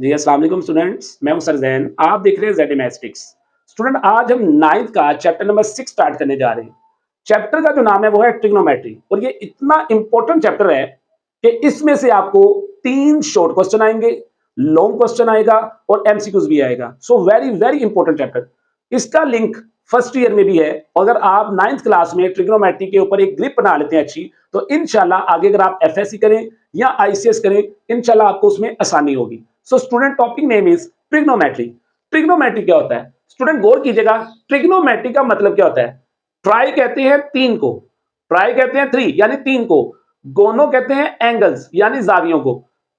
जी, अस्सलाम वालेकुम स्टूडेंट्स, मैं हूं सर जैन। आप देख रहे हैं जेडमैस्टिक्स। स्टूडेंट, आज हम 9th का चैप्टर नंबर 6 स्टार्ट करने जा रहे हैं। चैप्टर का जो नाम है वो है ट्रिग्नोमेट्री, और ये इतना इंपॉर्टेंट चैप्टर है कि इसमें से आपको 3 शॉर्ट क्वेश्चन आएंगे, लॉन्ग क्वेश्चन आएगा और एमसीक्यूज भी आएगा। So very very important chapter. इसका लिंक फर्स्ट ईयर में भी है। अगर आप 9th क्लास में ट्रिग्नोमेट्री के ऊपर एक ग्रिप बना लेते हैं अच्छी, तो इंशाल्लाह आगे अगर आप एफएससी करें या आईसीएस करें, इंशाल्लाह आपको उसमें आसानी होगी। So student, topic name is trigonometry. Trigonometry क्या होता है स्टूडेंट? गौर कीजिएगा। ट्रिग्नोमेट्री का मतलब क्या होता है? ट्राई कहते हैं 3 को, ट्राई कहते हैं 3 यानी 3 को, गोनो कहते हैं एंगल्स यानी जावियों को,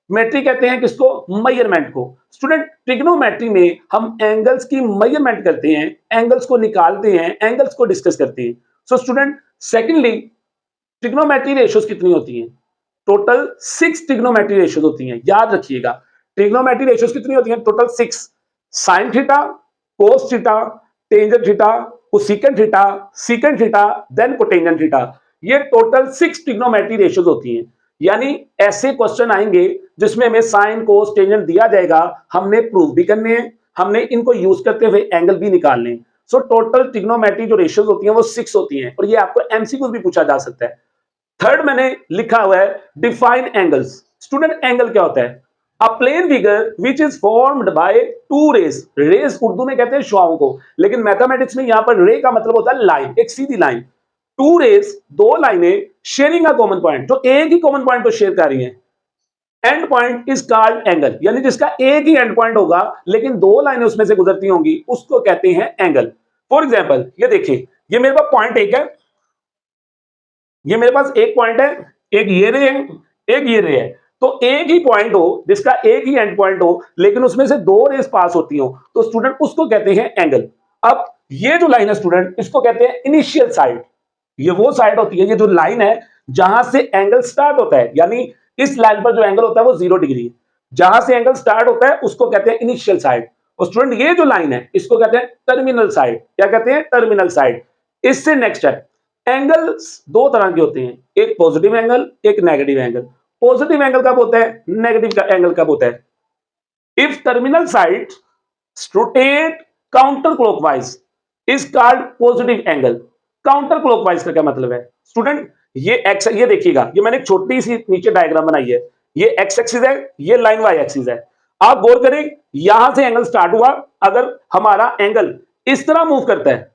मेट्री कहते हैं किसको? मेजरमेंट को। स्टूडेंट, ट्रिग्नोमेट्री में हम एंगल्स की मेजरमेंट करते हैं, एंगल्स को निकालते हैं, एंगल्स को डिस्कस करते हैं। So student, secondly, trigonometry ratios कितनी होती हैं? टोटल 6 ट्रिग्नोमेट्री रेशियोज होती हैं, याद रखिएगा। ट्रिग्नोमेट्री रेशियोज कितनी होती हैं? Total 6। Sine theta, cos theta, tangent theta, cosecant theta, secant theta, then cotangent theta. ये टोटल 6 ट्रिग्नोमेट्री रेशियोज होती हैं। यानी ऐसे क्वेश्चन आएंगे जिसमें हमें साइन, कोस, टेंजेंट दिया जाएगा, हमने प्रूव भी करने हैं, हमने इनको यूज करते हुए एंगल भी निकालने हैं। सो टोटल ट्रिग्नोमेट्री जो रेशियोज होती हैं वो 6 होती हैं, और ये आपको एमसीक्यू भी पूछा जा सकता है। थर्ड मैंने लिखा हुआ है डिफाइन एंगल्स। स्टूडेंट, एंगल क्या होता है? A plane figure which is formed by two rays. Rays Urdu में कहते हैं शुआओं को, लेकिन मैथमेटिक्स में यहां पर रे का मतलब होता है लाइन, एक सीधी लाइन। टू रेज, दो लाइनें, शेयरिंग अ कॉमन पॉइंट, जो एक ही कॉमन पॉइंट को शेयर कर रही हैं। And point is called angle, यानी जिसका एक ही एंड पॉइंट होगा लेकिन दो लाइनें उसमें से गुजरती होंगी, उसको कहते हैं एंगल। फॉर एग्जाम्पल, ये देखिए, ये मेरे पास पॉइंट एक है, ये मेरे पास एक पॉइंट है, एक ये रे है, एक ये रे है। तो एक ही पॉइंट हो जिसका एक ही एंड पॉइंट हो, लेकिन उसमें से दो रेस पास होती हो, तो स्टूडेंट उसको कहते हैं एंगल। अब ये जो लाइन है स्टूडेंट, इसको कहते हैं इनिशियल साइड। ये वो साइड होती है, ये जो लाइन है जहां से एंगल स्टार्ट होता है, यानी इस लाइन पर जो एंगल होता है वो 0 डिग्री है। जहां से एंगल स्टार्ट होता है उसको कहते हैं इनिशियल साइड। और स्टूडेंट, ये जो लाइन है इसको कहते हैं टर्मिनल साइड। क्या कहते हैं? Terminal side. इससे नेक्स्ट है, एंगल्स दो तरह के होते हैं, एक पॉजिटिव एंगल, एक नेगेटिव एंगल। पॉजिटिव एंगल कब होता है? नेगेटिव एंगल कब होता है? If terminal side rotate counter clockwise is called positive angle. Counter clockwise का क्या मतलब है स्टूडेंट? ये एक्स, ये देखिएगा, ये मैंने एक छोटी सी नीचे डायग्राम बनाई है। ये एक्स एक्सिस है, ये लाइन वाई एक्सिस है। आप गौर करें, यहां से एंगल स्टार्ट हुआ, अगर हमारा एंगल इस तरह मूव करता है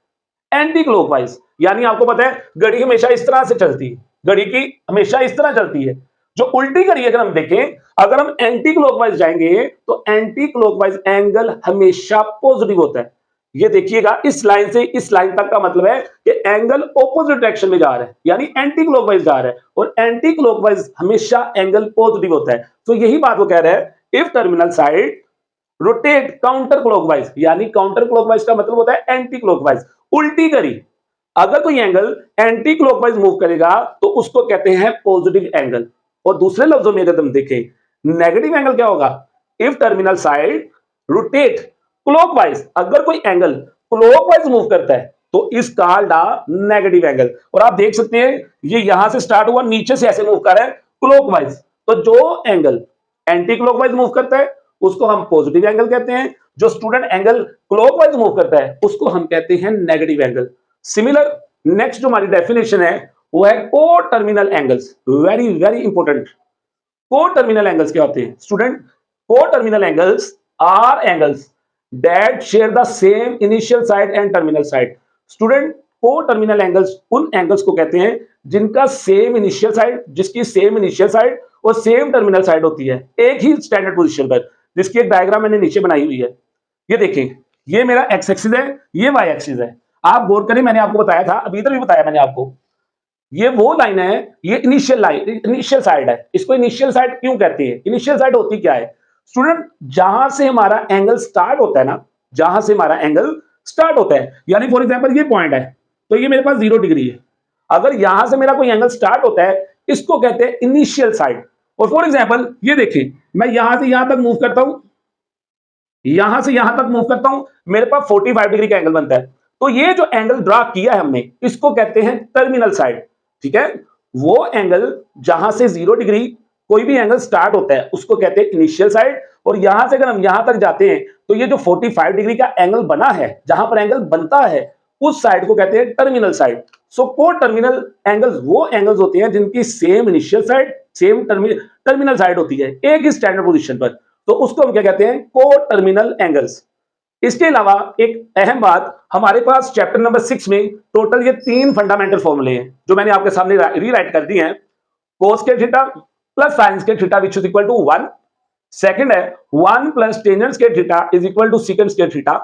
एंटी क्लॉकवाइज, यानी आपको पता है घड़ी हमेशा इस तरह से चलती है, घड़ी की हमेशा इस तरह चलती है। जो उल्टी घड़ी अगर हम देखें, अगर हम एंटी क्लॉकवाइज जाएंगे तो एंटी क्लॉकवाइज एंगल हमेशा पॉजिटिव होता है। ये देखिएगा, इस लाइन से इस लाइन तक का मतलब है कि एंगल ऑपोजिट डायरेक्शन में जा रहा है, यानी एंटी क्लॉकवाइज जा रहा है, और एंटी क्लॉकवाइज हमेशा एंगल पॉजिटिव होता है। तो यही बात वो कह रहा है, if terminal side rotate counter clockwise, यानी काउंटर क्लॉकवाइज का मतलब होता है एंटी क्लॉकवाइज, उल्टी करी। अगर कोई एंगल एंटी क्लॉकवाइज मूव करेगा तो उसको कहते हैं पॉजिटिव एंगल। और दूसरे लफ्जों में अगर हम देखें, नेगेटिव एंगल क्या होगा? If terminal side rotate clockwise, अगर कोई एंगल क्लॉकवाइज मूव करता है तो इस कॉल्ड नेगेटिव एंगल। और आप देख सकते हैं, ये यहां से स्टार्ट हुआ, नीचे से ऐसे मूव कर रहा है क्लॉकवाइज। तो जो एंगल एंटी क्लॉकवाइज मूव करता है उसको हम पॉजिटिव एंगल कहते हैं, जो स्टूडेंट एंगल क्लॉकवाइज मूव करता है उसको हम कहते हैं नेगेटिव एंगल। सिमिलर, नेक्स्ट जो हमारी डेफिनेशन है वो है coterminal angles. Very very important. Coterminal angles क्या होते हैं student? Coterminal angles are angles that share the same initial side and terminal side. Student, coterminal angles उन angles को कहते हैं जिनका सेम इनिशियल साइड, जिसकी same initial side और सेम टर्मिनल साइड होती है, एक ही स्टैंडर्ड पोजीशन पर, जिसकी एक डायग्राम मैंने नीचे बनाई हुई है। ये देखें, ये मेरा एक्स एक्सिस है, ये वाई एक्सिस है। आप गौर करें, मैंने आपको बताया था, अभी इधर भी बताया मैंने आपको, ये वो लाइन है, ये इनिशियल लाइन, इनिशियल साइड है। इसको इनिशियल साइड क्यों कहते हैं? इनिशियल साइड होती क्या है स्टूडेंट? जहां से हमारा एंगल स्टार्ट होता है ना, जहां से हमारा एंगल स्टार्ट होता है, यानी फॉर एग्जांपल ये पॉइंट है, तो ये मेरे पास 0 डिग्री है। अगर यहां से मेरा कोई एंगल स्टार्ट होता है, इसको कहते हैं इनिशियल साइड। और फॉर एग्जांपल ये देखिए, मैं यहां से यहां तक मूव करता हूं, यहां से यहां तक मूव करता हूं, मेरे पास 45 डिग्री का एंगल बनता है। तो ये जो एंगल ड्रा किया है हमने, इसको कहते हैं टर्मिनल साइड। ठीक है, वो एंगल जहां से 0 डिग्री कोई भी एंगल स्टार्ट होता है उसको कहते हैं इनिशियल साइड, और यहां से अगर हम यहां तक जाते हैं तो ये जो 45 डिग्री का एंगल बना है, जहां पर एंगल बनता है, उस साइड को कहते हैं टर्मिनल साइड। सो को टर्मिनल एंगल्स वो एंगल्स होते हैं जिनकी same initial side, same terminal side होती है एक ही स्टैंडर्ड पोजीशन पर, तो उसको हम क्या कहते हैं, को टर्मिनल एंगल्स। इसके अलावा एक अहम बात, हमारे पास चैप्टर नंबर 6 में टोटल ये 3 फंडामेंटल फॉर्मूले हैं जो मैंने आपके सामने रीराइट कर दिए हैं। कोस के थीटा प्लस साइन के theta which is equal to 1। Second है 1 प्लस टेंजेंट के theta is equal to secant के थीटा।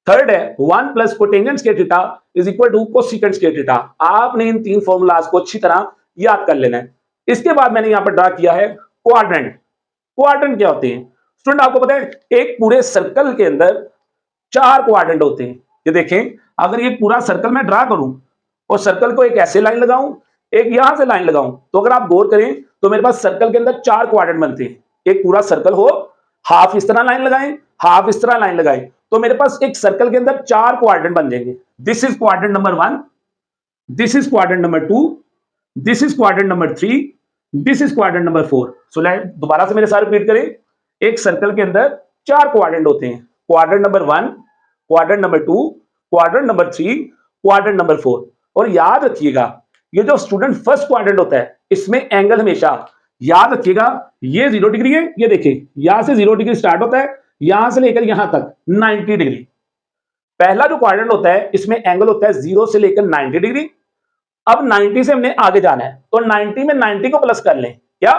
थर्ड है 1 प्लस कोटेंजेंट के theta is equal to cosecant के थीटा। आपने इन 3 फॉर्मूलाज को अच्छी तरह याद कर लेना है। इसके बाद मैंने यहां पर ड्रा किया है क्वाड्रेंट। क्वाड्रेंट क्या होते हैं स्टूडेंट, आपको पता है एक पूरे सर्कल के अंदर 4 क्वाड्रेंट होते हैं। ये देखें, अगर ये पूरा सर्कल मैं ड्रा करूं और सर्कल को एक ऐसे लाइन लगाऊं, एक यहां से लाइन लगाऊं, तो अगर आप गौर करें तो मेरे पास सर्कल के अंदर 4 क्वाड्रेंट बनते हैं। एक पूरा सर्कल हो, हाफ इस तरह लाइन लगाएं, हाफ इस तरह लाइन लगाएं, तो मेरे पास एक सर्कल के अंदर 4 क्वाड्रेंट बन जाएंगे। This is quadrant number 1, this is quadrant number 2, this is quadrant number 3, this is quadrant number 4। सो दोबारा से मेरे साथ रिपीट करें, एक सर्कल के अंदर 4 क्वाड्रेंट होते हैं। Quadrant number 1, quadrant number 2, quadrant number 3, quadrant number 4। और याद रखिएगा, ये जो स्टूडेंट फर्स्ट क्वाड्रेंट होता है, इसमें एंगल हमेशा याद रखिएगा, ये 0 डिग्री है। ये देखिए, यहां से 0 डिग्री स्टार्ट होता है, यहां से लेकर यहां तक 90 डिग्री। पहला जो क्वाड्रेंट होता है, इसमें एंगल होता है 0 से लेकर 90 डिग्री। अब 90 से हमने आगे जाना है, तो 90 में 90 को प्लस कर लें। क्या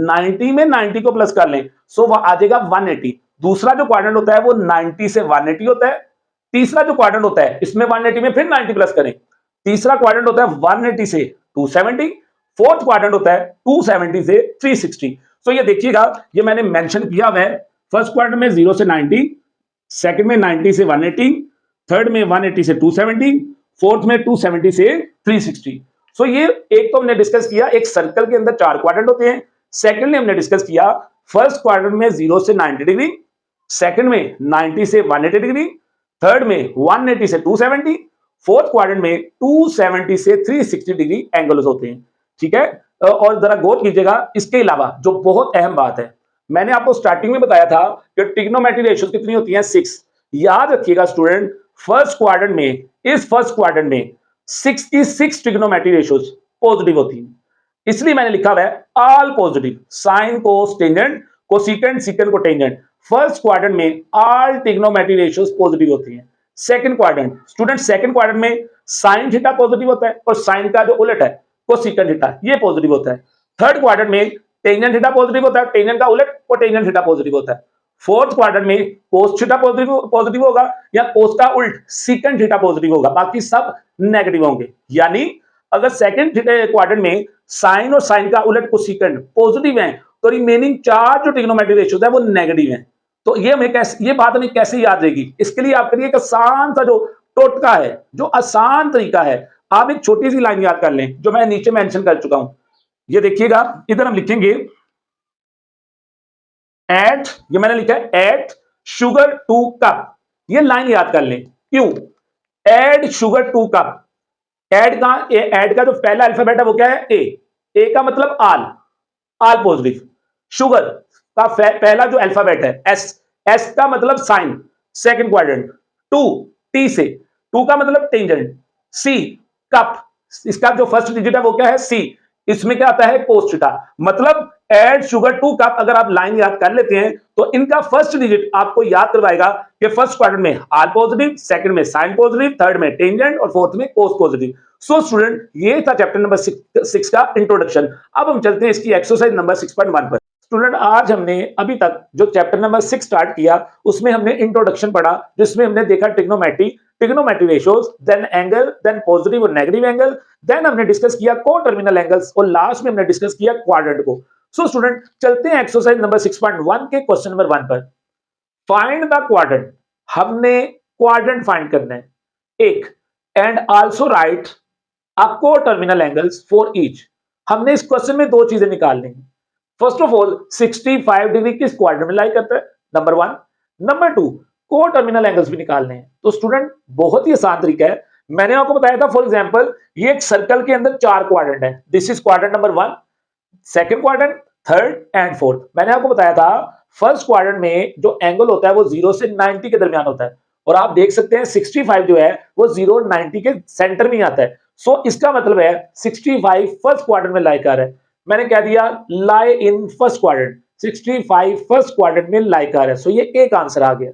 90 में 90 को प्लस कर लें, सो वह आ जाएगा 180। दूसरा जो क्वाड्रेंट होता है वो 90 से 180 होता है। तीसरा जो क्वाड्रेंट होता है, इसमें 180 में फिर 90 प्लस करें। तीसरा क्वाड्रेंट होता है 180 से 270। फोर्थ क्वाड्रेंट होता है 270 से 360। सो ये देखिएगा, ये मैंने मेंशन किया हुआ है। फर्स्ट क्वाड्रेंट में 0 से 90, सेकंड में 90 से 180, थर्ड में 180 से 270, फोर्थ में 270 से 360। सो ये एक तो हमने डिस्कस किया, एक सर्कल के अंदर 4 क्वाड्रेंट होते हैं। सेकंडली हमने डिस्कस किया फर्स्ट क्वाड्रेंट में 0 से 90 डिग्री, सेकंड में 90 से 180 डिग्री, थर्ड में 180 से 270, फोर्थ क्वाड्रेंट में 270 से 360 डिग्री एंगल्स होते हैं। ठीक है, और जरा गौर कीजिएगा, इसके अलावा जो बहुत अहम बात है, मैंने आपको स्टार्टिंग में बताया था कि ट्रिग्नोमेट्री रेशियोज कितनी होती हैं, 6। याद रखिएगा स्टूडेंट, फर्स्ट क्वाड्रेंट में, इस फर्स्ट क्वाड्रेंट में 66 ट्रिग्नोमेट्री रेशियोज पॉजिटिव होती हैं। इसलिए मैंने लिखा हुआ है all positive, sine cos tangent cosecant secant cotangent. First quadrant में ऑल ट्रिग्नोमेट्री रेशियोज पॉजिटिव होती हैं। Second quadrant student, second quadrant में साइन थीटा पॉजिटिव होता है और साइन का जो उलट है कोसेकेंट थीटा, ये पॉजिटिव होता है। थर्ड क्वाड्रेंट में टेंजेंट थीटा पॉजिटिव होता है, टेंजेंट का उलट कोटेंजेंट थीटा पॉजिटिव होता है। फोर्थ क्वाड्रेंट में कोस थीटा पॉजिटिव होगा या कोस का उल्ट सीकेंट थीटा पॉजिटिव होगा, बाकी सब नेगेटिव होंगे। यानी अगर सेकंड क्वाड्रेंट में साइन और साइन का उलट कोसेकेंट पॉजिटिव है, तो रिमेनिंग 4 जो ट्रिग्नोमेट्री रेशियोज है वो नेगेटिव है। तो ये हमें कैसे, ये बात हमें कैसे याद रहेगी, इसके लिए आपके लिए एक आसान सा जो टोटका है, जो आसान तरीका है, आप एक छोटी सी लाइन याद कर लें जो मैं नीचे मेंशन कर चुका हूं। ये देखिएगा, इधर हम लिखेंगे एट, ये मैंने लिखा है एट शुगर 2 कप। ये लाइन याद कर लें, क्यों, एड शुगर 2 कप। एड का जो पहला अल्फाबेट है वो क्या है, ए का मतलब आल पॉजिटिव। शुगर का पहला जो अल्फाबेट है एस का मतलब साइन, सेकंड क्वाड्रेंट। 2 टी से, 2 का मतलब टेंजेंट। सी कप, इसका जो फर्स्ट डिजिट है वो क्या है, सी, इसमें क्या आता है कोस थीटा। मतलब एड शुगर 2 कप, अगर आप लाइन याद कर लेते हैं तो इनका फर्स्ट डिजिट आपको याद करवाएगा कि फर्स्ट क्वाड्रेंट में आल पॉजिटिव, सेकंड में साइन पॉजिटिव, थर्ड में टेंजेंट और फोर्थ में कोस पॉजिटिव। सो स्टूडेंट, ये था चैप्टर नंबर 6 का इंट्रोडक्शन। अब हम चलते हैं इसकी एक्सरसाइज नंबर 6.1 पर। स्टूडेंट, आज हमने अभी तक जो चैप्टर नंबर 6 स्टार्ट किया उसमें हमने इंट्रोडक्शन पढ़ा, जिसमें हमने देखा trigonometry ratios, then angle, then positive और नेगेटिव एंगल, देन हमने डिस्कस किया को टर्मिनल एंगल्स और लास्ट में हमने डिस्कस किया क्वाड्रेंट को। सो स्टूडेंट, चलते हैं एक्सरसाइज नंबर 6.1 के क्वेश्चन नंबर 1 पर। फाइंड द क्वाड्रेंट, हमने क्वाड्रेंट फाइंड करना है एक, एंड आल्सो राइट अ को टर्मिनल एंगल्स फॉर ईच। हमने इस क्वेश्चन में 2 चीजें निकालनी है। फर्स्ट ऑफ ऑल 65 डिग्री किस क्वाड्रेंट में लाई करता है, नंबर 1। नंबर 2, को टर्मिनल एंगल्स भी निकालने हैं। तो स्टूडेंट, बहुत ही आसान तरीका है, मैंने आपको बताया था। फॉर एग्जांपल, ये एक सर्कल के अंदर 4 क्वाड्रेंट है। This is quadrant number 1, second quadrant, third and fourth. मैंने आपको बताया था फर्स्ट क्वाड्रेंट में जो एंगल होता है वो 0 से 90 के दरमियान होता है, और आप देख सकते हैं 65 जो है वो 0 और 90 के सेंटर में ही आता है। सो इसका मतलब है 65 फर्स्ट क्वाड्रेंट में लाई कर है। मैंने कह दिया lie in first quadrant, 65 first quadrant में लाई कर है। सो ये एक आंसर आ गया।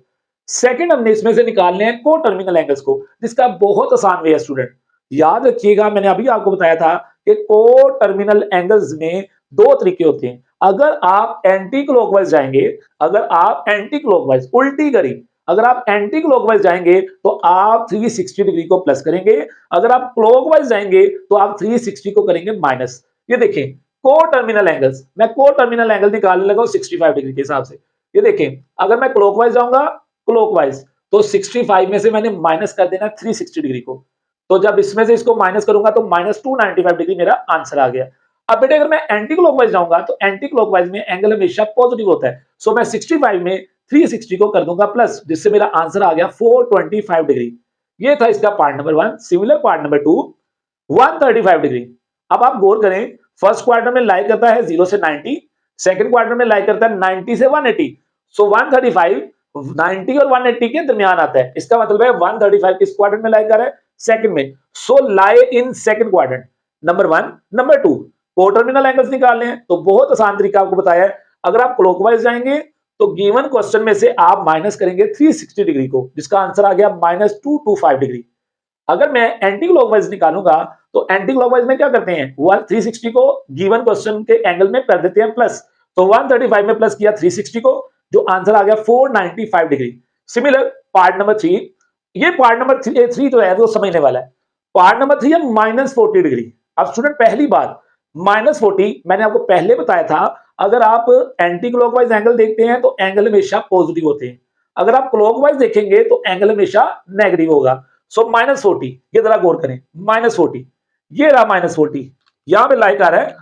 सेकंड हमने इसमें से निकालने हैं को टर्मिनल एंगल्स को, जिसका बहुत आसान वे है स्टूडेंट। याद रखिएगा मैंने अभी आपको बताया था कि को टर्मिनल एंगल्स में दो तरीके होते हैं। अगर आप एंटी क्लॉकवाइज जाएंगे, अगर आप एंटी क्लॉकवाइज उल्टी करी, अगर आप एंटी क्लॉकवाइज जाएंगे तो आप 360 डिग्री को प्लस करेंगे, अगर आप क्लॉकवाइज जाएंगे तो आप 360 को करेंगे माइनस। ये देखें को टर्मिनल एंगल्स, मैं को टर्मिनल एंगल निकालने लगा 65 डिग्री के हिसाब से। ये देखें अगर मैं क्लॉकवाइज जाऊंगा, क्लॉकवाइज, तो 65 में से मैंने माइनस कर देना 360 डिग्री को, तो जब इसमें से इसको माइनस करूंगा तो माइनस 295 डिग्री मेरा आंसर आ गया। अब बेटे अगर मैं एंटी क्लॉकवाइज जाऊंगा तो एंटी क्लॉकवाइज में एंगल हमेशा पॉजिटिव होता है। सो मैं 65 में 360 को कर दूंगा प्लस, जिससे मेरा आंसर आ गया 425 डिग्री। ये था इसका part number 1। Similar part number 2, 135 degree. अब आप गौर करें, फर्स्ट क्वार्टर में लाई करता है 0 से 90, सेकंड क्वार्टर में लाई करता है 90 से 180। सो 135 90 और 180 के दरमियान आता है। इसका मतलब है 135 किस क्वाड्रेंट में लाई कर रहा है? सेकंड में। So lie in second quadrant. Number 1। Number 2, को टर्मिनल एंगल्स निकालने हैं तो बहुत आसान तरीका आपको बताया है। अगर आप क्लॉकवाइज जाएंगे तो गिवन क्वेश्चन में से आप माइनस करेंगे 360 डिग्री को, जिसका आंसर आ गया -225 डिग्री। अगर मैं एंटी क्लॉकवाइज निकालूंगा तो एंटी क्लॉकवाइज में क्या करते हैं, 360 को गिवन क्वेश्चन के एंगल में कर देते हैं प्लस, तो 135 में प्लस किया 360 को, जो आंसर आ गया 495 डिग्री। सिमिलर पार्ट नंबर 3, ये पार्ट नंबर 3 जो है वो समझने वाला है। पार्ट नंबर 3 है -40 डिग्री। अब स्टूडेंट पहली बात, -40 मैंने आपको पहले बताया था, अगर आप एंटी क्लॉकवाइज एंगल देखते हैं तो एंगल हमेशा पॉजिटिव होते हैं, अगर आप क्लॉकवाइज देखेंगे तो एंगल हमेशा नेगेटिव होगा। सो -40, ये जरा गौर करें, -40, ये रहा -40, यहां पे लाइक आ रहा है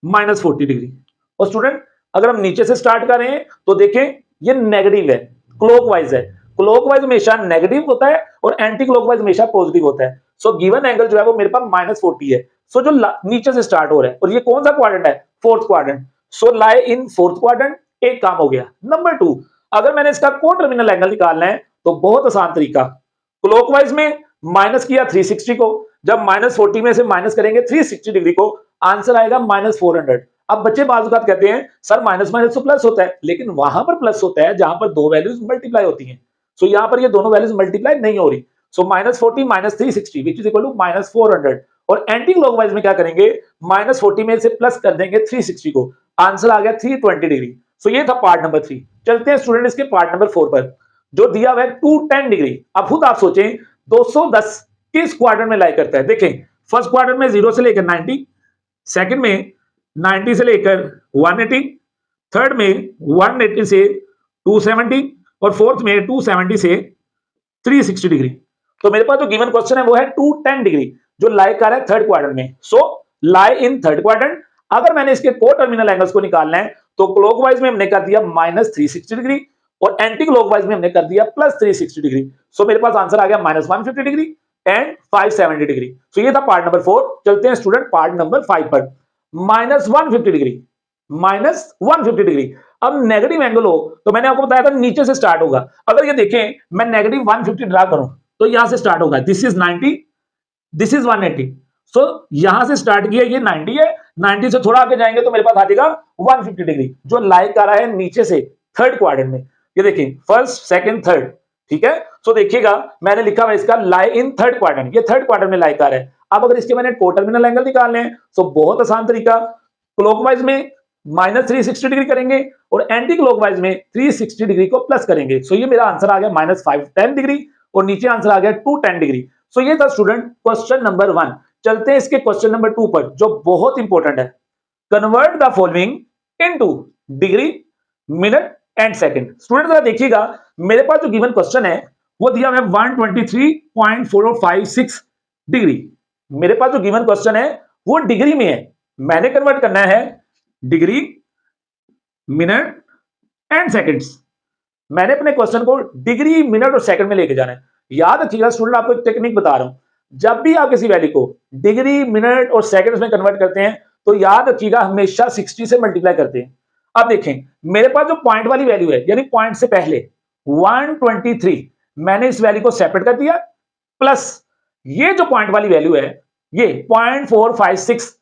-40 डिग्री। और स्टूडेंट अगर हम नीचे से स्टार्ट कर रहे हैं तो देखें ये नेगेटिव है, क्लॉकवाइज है। क्लॉकवाइज हमेशा नेगेटिव होता है और एंटी क्लॉकवाइज हमेशा पॉजिटिव होता है। सो गिवन एंगल जो है वो मेरे पास -40 है। सो जो नीचे से स्टार्ट हो रहा है, और ये कौन सा क्वाड्रेंट है? Fourth quadrant. So lie in fourth quadrant, एक काम हो गया। नंबर 2, अगर मैंने इसका को टर्मिनल एंगल निकालना है तो बहुत आसान तरीका, क्लॉकवाइज में माइनस किया 360 को, जब -40 में से माइनस करेंगे 360 डिग्री को, आंसर आएगा -400। अब बच्चे बात कहते हैं सर माइनस माइनस तो प्लस होता है, लेकिन वहां पर प्लस होता है जहां पर दो वैल्यूज मल्टीप्लाई होती हैं। सो यहां पर ये दोनों वैल्यूज मल्टीप्लाई नहीं हो रही। सो -40 -360 विच इज इक्वल टू -400। और एंटी क्लॉकवाइज में क्या करेंगे, -40 में से प्लस कर देंगे 360 को, आंसर आ गया 320 डिग्री। सो ये था पार्ट नंबर 3। चलते हैं स्टूडेंट इसके पार्ट नंबर 4 पर, जो दिया हुआ है 210 डिग्री। अब खुद आप सोचें 210 किस क्वाड्रेंट में लाई करता है? देखें फर्स्ट क्वाड्रेंट में 0 से लेकर 90, सेकंड में 90 से लेकर 180, थर्ड में 180 से 270, और फोर्थ में 270 से 360 डिग्री। तो मेरे पास जो गिवन क्वेश्चन है वो है 210 डिग्री, जो लाई कर रहा है थर्ड क्वाड्रेंट में। So lie in third quadrant. अगर मैंने इसके को टर्मिनल एंगल्स को निकालना है तो क्लॉकवाइज में हमने कर दिया -360 डिग्री, और एंटी क्लॉकवाइज में हमने कर दिया +360 डिग्री। सो मेरे पास आंसर आ गया -150 डिग्री एंड 570 डिग्री। सो ये था पार्ट नंबर 4। चलते हैं स्टूडेंट पार्ट नंबर 5 पर। -150 डिग्री, -150 डिग्री। अब नेगेटिव एंगल हो तो मैंने आपको बताया था नीचे से स्टार्ट होगा। अगर ये देखें मैं -150 ड्रा करूं तो यहां से स्टार्ट होगा, दिस इज 90, दिस इज 180। सो यहां से स्टार्ट किया, ये 90 है, 90 से थोड़ा आगे जाएंगे तो मेरे पास आ जाएगा 150 डिग्री, जो लाइक आ रहा है नीचे से थर्ड क्वाड्रेंट में। ये देखिए फर्स्ट सेकंड थर्ड, ठीक है। सो देखिएगा मैंने लिखा हुआ इसका लाई इन थर्ड क्वाड्रेंट, ये थर्ड क्वाड्रेंट में लाइक आ रहा है। अब अगर इसके मैंने को टर्मिनल एंगल निकालने हैं तो बहुत आसान तरीका, क्लॉकवाइज में -360 डिग्री करेंगे और एंटी क्लॉकवाइज में 360 डिग्री को प्लस करेंगे। सो ये मेरा आंसर आ गया -510 डिग्री, और नीचे आंसर आ गया 210 डिग्री। सो ये था स्टूडेंट क्वेश्चन नंबर 1। चलते हैं इसके क्वेश्चन नंबर 2 पर, जो बहुत इंपॉर्टेंट है। Convert the following into degree, minute and second. Student जरा देखिएगा, मेरे पास जो गिवन क्वेश्चन है वो दिया हुआ है 123.456 डिग्री। मेरे पास जो गिवन क्वेश्चन है वो डिग्री में है, मैंने कन्वर्ट करना है डिग्री, मिनट एंड सेकंड्स। मैंने अपने क्वेश्चन को डिग्री, मिनट और सेकंड में लेके जाना है। याद रखिएगा स्टूडेंट, आपको एक टेक्निक बता रहा हूं, जब भी आप किसी वैल्यू को डिग्री, मिनट और सेकंड्स में कन्वर्ट करते हैं तो याद रखिएगा हमेशा 60 से मल्टीप्लाई करते हैं। अब देखें मेरे पास जो पॉइंट वाली वैल्यू है यानी पॉइंट से पहले 123, मैंने इस वैल्यू को सेपरेट कर दिया, प्लस ये जो पॉइंट वाली वैल्यू है ये 0.456,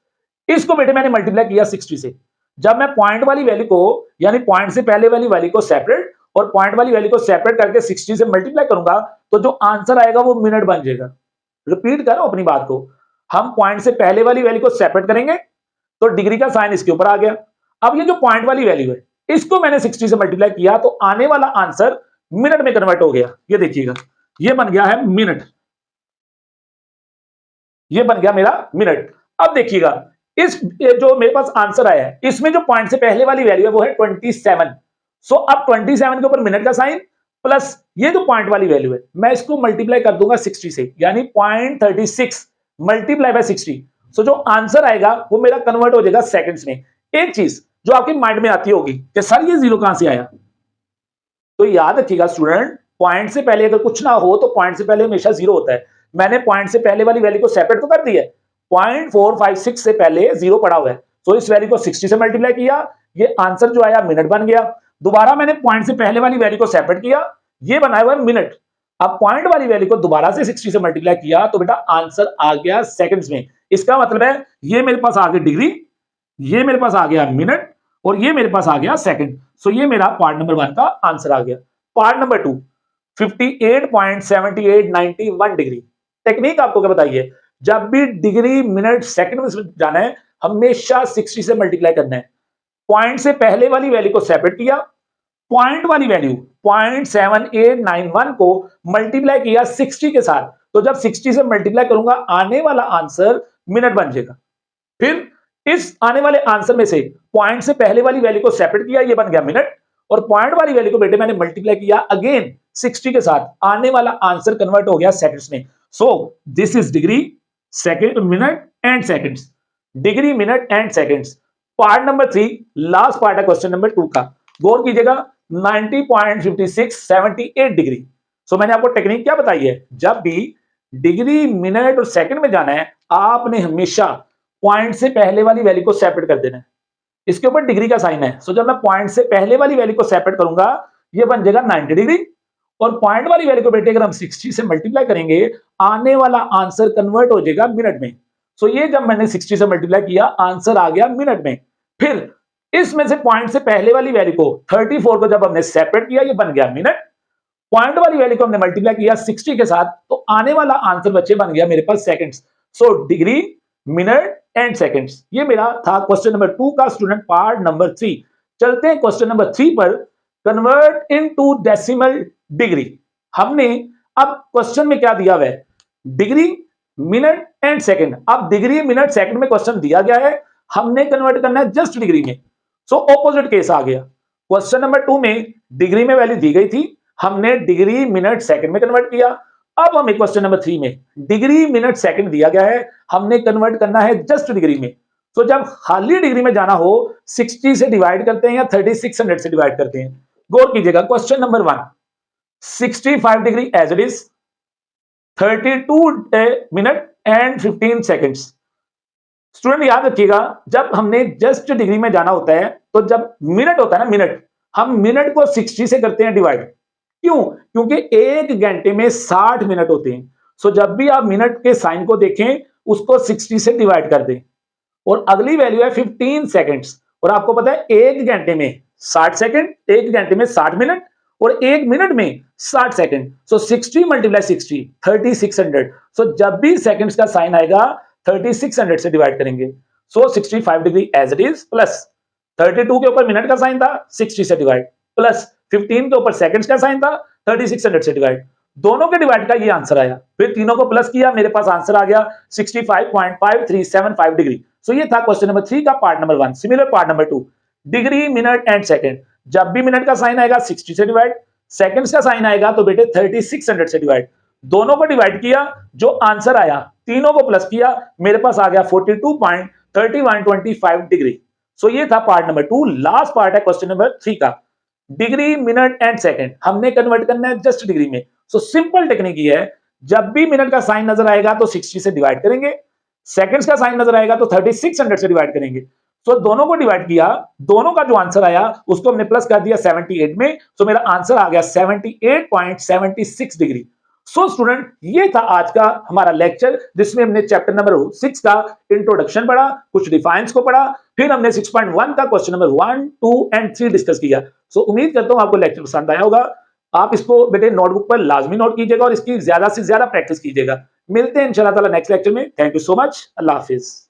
इसको बेटे मैंने मल्टीप्लाई किया 60 से। जब मैं पॉइंट वाली वैल्यू को यानी पॉइंट से पहले वाली वैल्यू को सेपरेट और पॉइंट वाली वैल्यू को सेपरेट करके 60 से मल्टीप्लाई करूंगा तो जो आंसर आएगा वो मिनट बन जाएगा। रिपीट करो अपनी बात को, हम पॉइंट से पहले वाली वैल्यू को सेपरेट करेंगे तो डिग्री का साइन इसके ऊपर आ गया। अब ये जो पॉइंट वाली वैल्यू है इसको मैंने 60 से मल्टीप्लाई किया तो आने वाला आंसर मिनट में कन्वर्ट हो गया। ये देखिएगा ये बन गया है मिनट, ये बन गया मेरा मिनट। अब देखिएगा इस जो मेरे पास आंसर आया है इसमें जो पॉइंट से पहले वाली वैल्यू है वो है 27। सो अब 27 के ऊपर मिनट का साइन प्लस ये जो पॉइंट वाली वैल्यू है मैं इसको मल्टीप्लाई कर दूंगा 60 से, यानी 0.36 मल्टीप्लाई बाय 60। सो जो आंसर आएगा वो मेरा कन्वर्ट हो जाएगा सेकंड्स में। एक चीज जो आपके माइंड में आती होगी कि सर ये जीरो कहां से आया, तो याद रखिएगा स्टूडेंट पॉइंट से पहले अगर कुछ ना हो तो पॉइंट से पहले हमेशा जीरो होता है। मैंने पॉइंट से पहले वाली वैल्यू को सेपरेट तो कर दी है, 0.456 से पहले जीरो पड़ा हुआ है, तो इस वैल्यू को 60 से मल्टीप्लाई किया, ये आंसर जो आया मिनट बन गया। दोबारा मैंने पॉइंट से पहले वाली वैल्यू को सेपरेट किया, ये बनाया हुआ है मिनट। अब पॉइंट वाली वैल्यू को दोबारा से 60 से मल्टीप्लाई किया तो बेटा आंसर आ गया सेकंड्स में। इसका मतलब है ये मेरे पास आ गई डिग्री, ये मेरे पास आ गया मिनट और ये मेरे पास आ गया सेकंड। सो ये मेरा पार्ट नंबर 1 का आंसर आ गया। Part number 2 58.7891 degree. टेक्निक आपको क्या बताइए, जब भी डिग्री मिनट सेकंड में जाना है हमेशा 60 से मल्टीप्लाई करना है। पॉइंट से पहले वाली वैल्यू को सेपरेट किया, पॉइंट वाली वैल्यू 0.7891 को मल्टीप्लाई किया 60 के साथ, तो जब 60 से मल्टीप्लाई करूंगा आने वाला आंसर मिनट बन जाएगा। फिर इस आने वाले आंसर में से पॉइंट से पहले वाली वैल्यू को सेपरेट किया, ये बन गया मिनट, और पॉइंट वाली वैल्यू को बेटे मैंने मल्टीप्लाई किया अगेन 60 के साथ, आने वाला आंसर कन्वर्ट हो गया सेकंड्स में। So this is degree second minute and seconds, degree minute and seconds. Part number 3 last part है क्वेश्चन नंबर 2 का, गौर कीजिएगा 90.5678 डिग्री। सो मैंने आपको टेक्निक क्या बताई है, जब भी डिग्री मिनट और सेकंड में जाना है आपने हमेशा पॉइंट से पहले वाली वैल्यू को सेपरेट कर देना है, इसके ऊपर डिग्री का साइन है। सो जब मैं पॉइंट से पहले वाली वैल्यू को सेपरेट करूंगा ये बन जाएगा 90 डिग्री, और पॉइंट वाली वैल्यू को बेटे अगर हम 60 से मल्टीप्लाई करेंगे आने वाला आंसर कन्वर्ट हो जाएगा मिनट में। सो ये जब मैंने 60 से मल्टीप्लाई किया आंसर आ गया मिनट में। फिर इसमें से पॉइंट से पहले वाली वैल्यू को 34 को जब हमने सेपरेट किया ये बन गया मिनट, पॉइंट वाली वैल्यू को हमने मल्टीप्लाई किया 60 के साथ तो आने वाला आंसर बच्चे बन गया मेरे पास seconds. So degree minute and seconds, ये मेरा था क्वेश्चन नंबर 2 का स्टूडेंट पार्ट नंबर 3। चलते हैं क्वेश्चन नंबर 3 पर, कन्वर्ट इनटू डेसिमल डिग्री। हमने अब क्वेश्चन में क्या दिया हुआ है, डिग्री मिनट एंड सेकंड। अब डिग्री मिनट सेकंड में क्वेश्चन दिया गया है, हमने कन्वर्ट करना है जस्ट डिग्री में। सो ऑपोजिट केस आ गया, क्वेश्चन नंबर 2 में डिग्री में वैल्यू दी गई थी, हमने डिग्री मिनट सेकंड में कन्वर्ट किया। अब हमें क्वेश्चन नंबर 3 में डिग्री मिनट सेकंड दिया गया है, हमने कन्वर्ट करना है जस्ट डिग्री में। तो जब खाली डिग्री में जाना हो 60 से डिवाइड करते हैं या 3600 से डिवाइड करते हैं। गौर कीजिएगा question number 1 65 degree as it is, 32 minute and 15 seconds. Student याद रखिएगा जब हमने जस्ट डिग्री में जाना होता है तो जब मिनट होता है ना मिनट, हम मिनट को 60 से करते हैं डिवाइड। क्यों? क्योंकि एक घंटे में 60 मिनट होते हैं। सो जब भी आप मिनट के साइन को देखें उसको 60 से डिवाइड कर दें, और अगली वैल्यू है 15 सेकंड्स, और आपको पता है एक घंटे में 60 सेकंड, एक घंटे में 60 मिनट और एक मिनट में 60 सेकंड। सो 60 मल्टीप्लाई 60 3600। सो जब भी सेकंड्स का साइन आएगा 3600 से डिवाइड करेंगे। So 65 degree as it is plus 32 के ऊपर मिनट का साइन था 60 से डिवाइड, प्लस 15 के ऊपर सेकंड्स का साइन था 3600 से डिवाइड, दोनों के डिवाइड का ये आंसर आया। फिर तीनों को प्लस किया, मेरे पास आंसर आ गया 65.5375 डिग्री। सो ये था क्वेश्चन नंबर 3 का part number 1। Similar part number 2, degree minute and second. जब भी मिनट का साइन आएगा 60 से डिवाइड, सेकंड्स का साइन आएगा तो बेटे 3600 से डिवाइड, दोनों को डिवाइड किया, जो आंसर आया तीनों को प्लस किया, मेरे पास आ गया 42.3125 डिग्री। सो ये था पार्ट नंबर 2। लास्ट पार्ट है क्वेश्चन नंबर 3 का, डिग्री मिनट एंड सेकंड। हमने कन्वर्ट करना है जस्ट डिग्री में। सो सिंपल टेक्निक ये है, जब भी मिनट का साइन नजर आएगा तो 60 से डिवाइड करेंगे, सेकंड्स का साइन नजर आएगा तो 3600 से डिवाइड करेंगे। सो दोनों को डिवाइड किया, दोनों का जो आंसर आया उसको हमने प्लस कर दिया 78 में। सो मेरा आंसर आ गया 78.76 डिग्री। सो स्टूडेंट, ये था आज का हमारा लेक्चर जिसमें हमने चैप्टर नंबर 6 का इंट्रोडक्शन पढ़ा, कुछ डिफाइंस को पढ़ा, फिर हमने 6.1 का क्वेश्चन नंबर 1, 2 एंड 3 डिस्कस किया। सो उम्मीद करता हूं आपको लेक्चर पसंद आया होगा। आप इसको बेटे नोटबुक पर लाजमी नोट कीजिएगा और इसकी ज्यादा से ज्यादा प्रैक्टिस कीजिएगा। मिलते हैं इंशाल्लाह ताला नेक्स्ट लेक्चर में। Thank you so much. Allah Hafiz.